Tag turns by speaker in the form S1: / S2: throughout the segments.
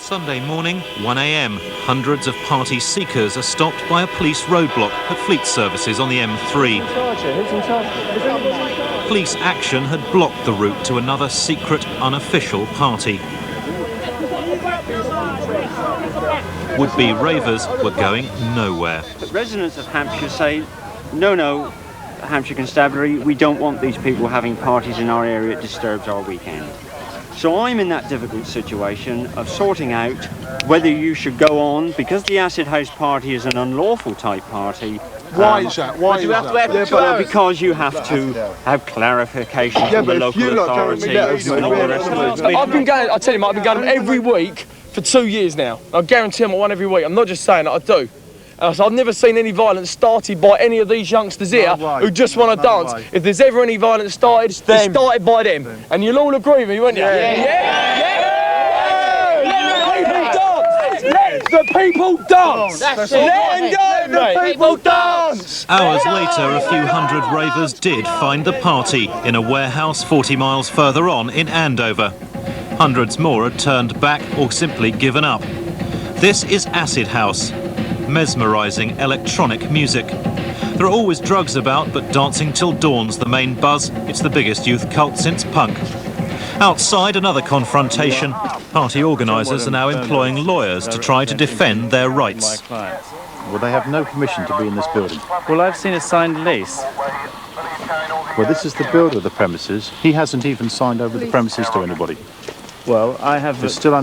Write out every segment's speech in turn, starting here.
S1: Sunday morning, 1 a.m. Hundreds of party seekers are stopped by a police roadblock at Fleet Services on the M3. Police action had blocked the route to another secret, unofficial party. Would-be ravers were going nowhere.
S2: Residents of Hampshire say, no, Hampshire Constabulary, we don't want these people having parties in our area. It disturbs our weekend. So I'm in that difficult situation of sorting out whether you should go on, because the Acid House party is an unlawful type party.
S3: Why is that? Why is that?
S2: Well, because you have to have clarification from the local authorities and all the rest of it.
S4: I've been going, I tell you, I've been going every week for 2 years now. I guarantee I'm at one every week. I'm not just saying that, I do. So I've never seen any violence started by any of these youngsters here who just want to dance. If there's ever any violence started, it's started by them. And you'll all agree with me, won't you? Let the people dance! Let the people dance!
S1: Hours later, a few hundred ravers did find the party in a warehouse 40 miles further on in Andover. Hundreds more had turned back or simply given up. This is Acid House. Mesmerising electronic music. There are always drugs about, but Dancing Till Dawn's the main buzz. It's the biggest youth cult since punk. Outside, another confrontation. Party organisers are now employing lawyers to try to defend their rights.
S5: Well, they have no permission to be in this building.
S6: Well, I've seen a signed lease.
S5: Well, this is the builder of the premises. He hasn't even signed over the premises to anybody.
S6: Well, I have...
S5: It is still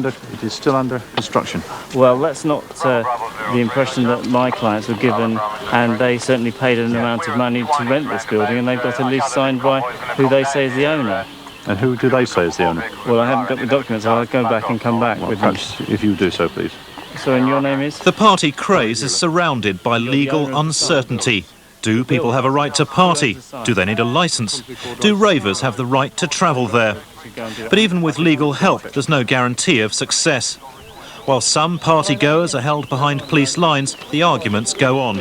S5: under construction.
S6: Well, that's not the impression that my clients were given, and they certainly paid an amount of money to rent this building, and they've got a lease signed by who they say is the owner.
S5: And who do they say is the owner?
S6: Well, I haven't got the documents, so I'll go back and come back with them.
S5: Perhaps if you do so, please.
S6: So, and your name is?
S1: The party craze is surrounded by legal uncertainty. Do people have a right to party? Do they need a licence? Do ravers have the right to travel there? But even with legal help, there's no guarantee of success. While some party-goers are held behind police lines, the arguments go on.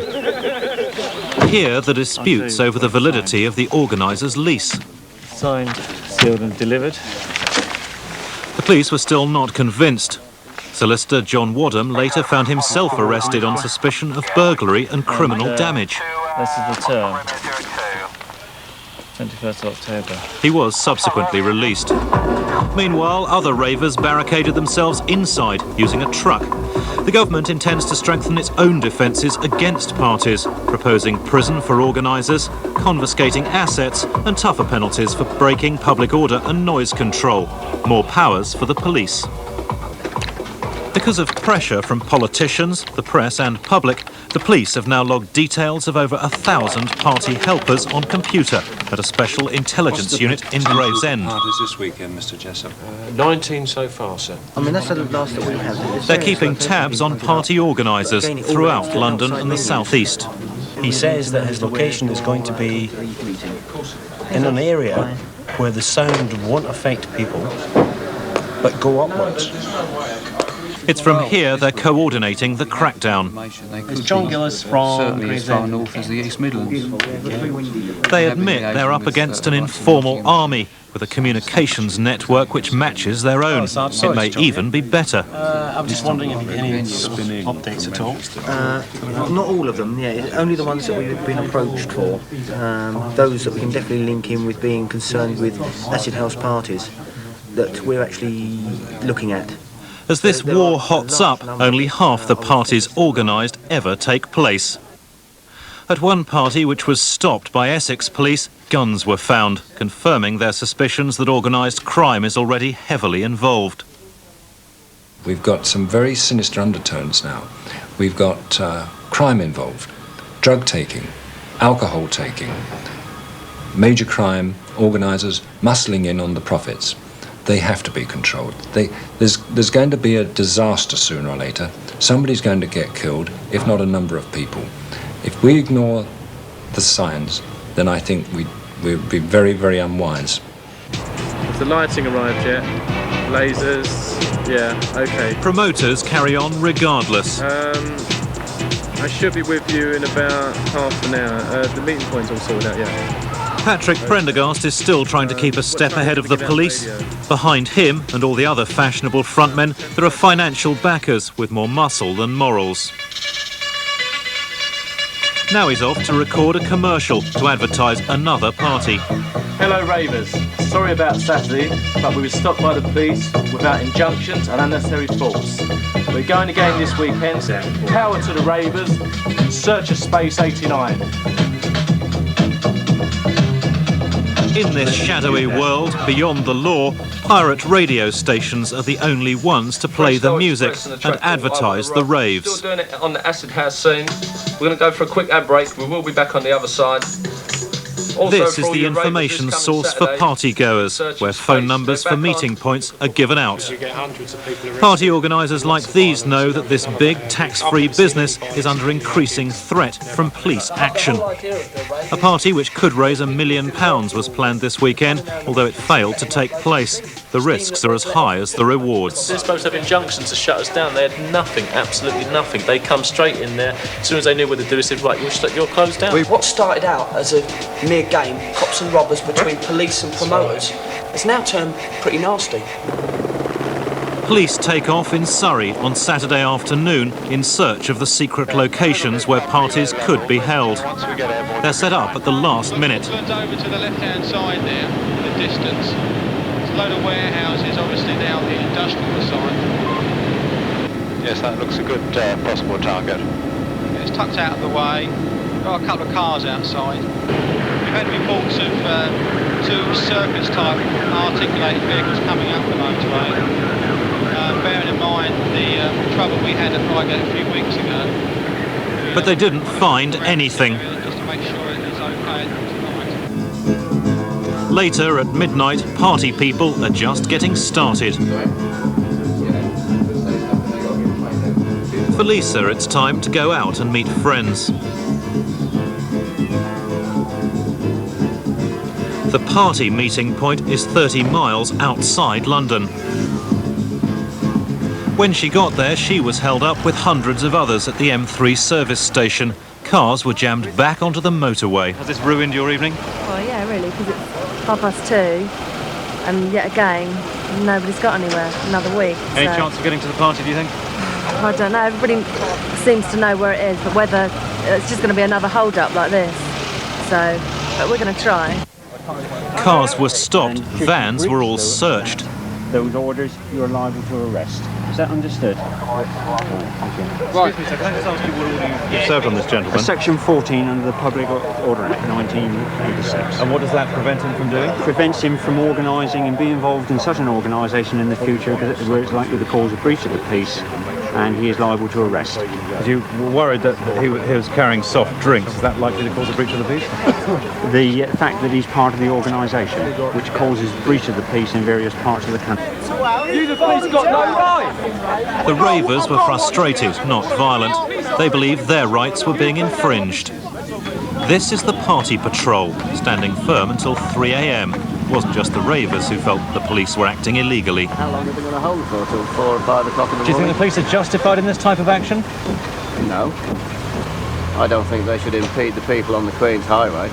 S1: Here, the disputes over the validity of the organiser's lease.
S6: Signed, sealed and delivered.
S1: The police were still not convinced. Solicitor John Wadham later found himself arrested on suspicion of burglary and criminal damage.
S6: This is the term. 21st of October.
S1: He was subsequently released. Meanwhile, other ravers barricaded themselves inside using a truck. The government intends to strengthen its own defences against parties, proposing prison for organisers, confiscating assets and tougher penalties for breaking public order and noise control. More powers for the police. Because of pressure from politicians, the press and public, the police have now logged details of over 1,000 party helpers on computer at a special intelligence unit in Gravesend.
S7: Parties this weekend, Mr. Jessup?
S8: 19 so far, sir.
S9: I mean, that's the last that we have.
S1: They're keeping tabs on party organisers throughout London and the South East.
S10: He says that his location is going to be in an area where the sound won't affect people, but go upwards.
S1: It's from here they're coordinating the crackdown.
S10: It's John Gillis from
S7: certainly as far north as the East Midlands.
S1: They admit they're up against an informal army with a communications network which matches their own. It may even be better.
S10: I'm just wondering if you get any updates at all.
S9: Not all of them, yeah. Only the ones that we've been approached for. Those that we can definitely link in with being concerned with acid house parties that we're actually looking at.
S1: As this war hots up, only half the parties organised ever take place. At one party, which was stopped by Essex police, guns were found, confirming their suspicions that organised crime is already heavily involved.
S7: We've got some very sinister undertones now. We've got crime involved, drug taking, alcohol taking, major crime, organisers muscling in on the profits. They have to be controlled. There's going to be a disaster sooner or later. Somebody's going to get killed, if not a number of people. If we ignore the signs, then I think we'd be very, very unwise.
S4: Has the lighting arrived yet? Lasers? Yeah, okay.
S1: Promoters carry on regardless.
S4: I should be with you in about half an hour. The meeting point's all sorted out, yeah.
S1: Patrick Prendergast is still trying to keep a step ahead of the police. Behind him and all the other fashionable frontmen, there are financial backers with more muscle than morals. Now he's off to record a commercial to advertise another party.
S6: Hello ravers, sorry about Saturday, but we were stopped by the police without injunctions and unnecessary force. We're going again this weekend, power to the ravers, search of Space 89.
S1: In this shadowy world, beyond the law, pirate radio stations are the only ones to play the music and advertise the raves.
S8: Still doing it on the Acid House scene. We're going to go for a quick ad break. We will be back on the other side. Also,
S1: this is the information source for party-goers, where phone numbers for meeting points are given out. Party organisers like these know that this big tax-free business is under increasing threat from police action. A party which could raise £1 million was planned this weekend, although it failed to take place. The risks are as high as the rewards.
S6: They're supposed to have injunctions to shut us down. They had nothing, absolutely nothing. They come straight in there. As soon as they knew what to do, they said, right, you're closed down.
S11: What started out as a mere game, cops and robbers between police and promoters, has now turned pretty nasty.
S1: Police take off in Surrey on Saturday afternoon in search of the secret locations where parties could be held. They're set up at the last minute.
S12: Over to the left-hand side there, in the distance. There's a load of warehouses, obviously down the industrial side.
S13: Yes, that looks a good possible target.
S12: It's tucked out of the way. Got a couple of cars outside. We've had reports of two circus-type articulated vehicles coming up the motorway. Bearing in mind the trouble we had at Reigate a few weeks ago.
S1: But they didn't find anything.
S12: Just to make sure it is okay tonight.
S1: Later at midnight, party people are just getting started. For Lisa, it's time to go out and meet friends. The party meeting point is 30 miles outside London. When she got there, she was held up with hundreds of others at the M3 service station. Cars were jammed back onto the motorway. Has this ruined your evening?
S14: Well, yeah, really, because it's 2:30, and yet again, nobody's got anywhere. Another week.
S1: Any chance of getting to the party, do you think?
S14: I don't know. Everybody seems to know where it is, but whether it's just going to be another hold-up like this. So, but we're going to try.
S1: Cars were stopped, vans were all searched.
S2: Those orders, you're liable to arrest. Is that understood?
S1: Right. Excuse me, sir, can I just ask you what order you've served on this gentleman?
S2: Section 14 under the Public Order Act 1986.
S1: And what does that prevent him from doing?
S2: Prevents him from organising and being involved in such an organisation in the future where it's likely to cause a breach of the peace, and he is liable to arrest.
S1: Because you were worried that he was carrying soft drinks. Is that likely to cause a breach of the peace?
S2: The fact that he's part of the organisation, which causes breach of the peace in various parts of the country.
S4: You the police got no right!
S1: The ravers were frustrated, not violent. They believed their rights were being infringed. This is the party patrol, standing firm until 3 a.m. It wasn't just the ravers who felt the police were acting illegally.
S15: How long are they going to hold for? Till 4 or 5 o'clock in the morning?
S1: Do you think the police are justified in this type of action?
S15: No. I don't think they should impede the people on the Queen's Highway.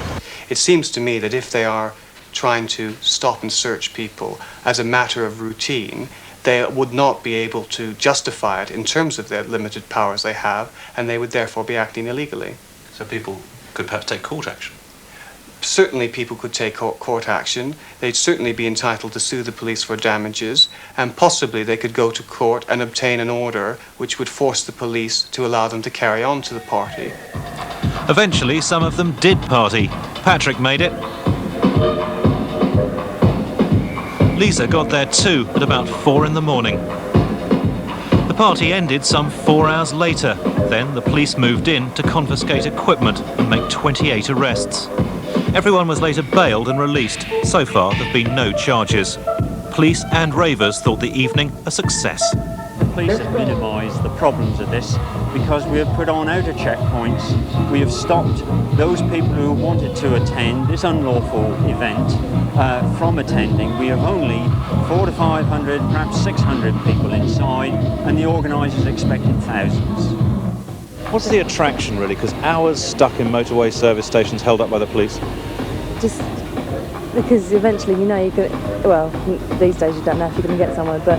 S16: It seems to me that if they are trying to stop and search people as a matter of routine, they would not be able to justify it in terms of their limited powers they have, and they would therefore be acting illegally.
S8: So people could perhaps take court action?
S16: Certainly people could take court action. They'd certainly be entitled to sue the police for damages, and possibly they could go to court and obtain an order which would force the police to allow them to carry on to the party.
S1: Eventually, some of them did party. Patrick made it. Lisa got there too at about 4 in the morning. The party ended some 4 hours later. Then the police moved in to confiscate equipment and make 28 arrests. Everyone was later bailed and released. So far, there have been no charges. Police and ravers thought the evening a success.
S2: The police have minimised the problems of this because we have put on outer checkpoints. We have stopped those people who wanted to attend this unlawful event from attending. We have only 400 to 500, perhaps 600 people inside, and the organisers expected thousands.
S1: What's the attraction, really? Because hours stuck in motorway service stations held up by the police?
S14: Just Because eventually, you know, you could. Well, these days you don't know if you're going to get somewhere, but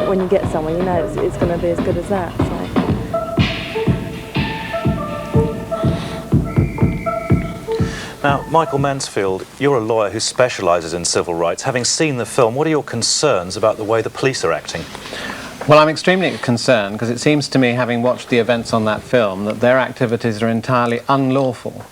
S14: when you get somewhere, you know it's going to be as good as that. So.
S1: Now, Michael Mansfield, you're a lawyer who specialises in civil rights. Having seen the film, what are your concerns about the way the police are acting?
S17: Well, I'm extremely concerned because it seems to me, having watched the events on that film, that their activities are entirely unlawful.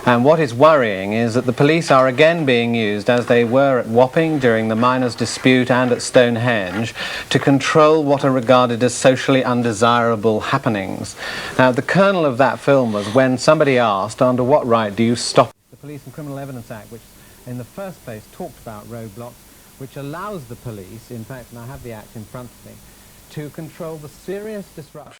S17: And what is worrying is that the police are again being used, as they were at Wapping during the miners' dispute and at Stonehenge, to control what are regarded as socially undesirable happenings. Now, the kernel of that film was when somebody asked, under what right do you stop the Police and Criminal Evidence Act, which in the first place talked about roadblocks, which allows the police, in fact, and I have the act in front of me, to control the serious disruption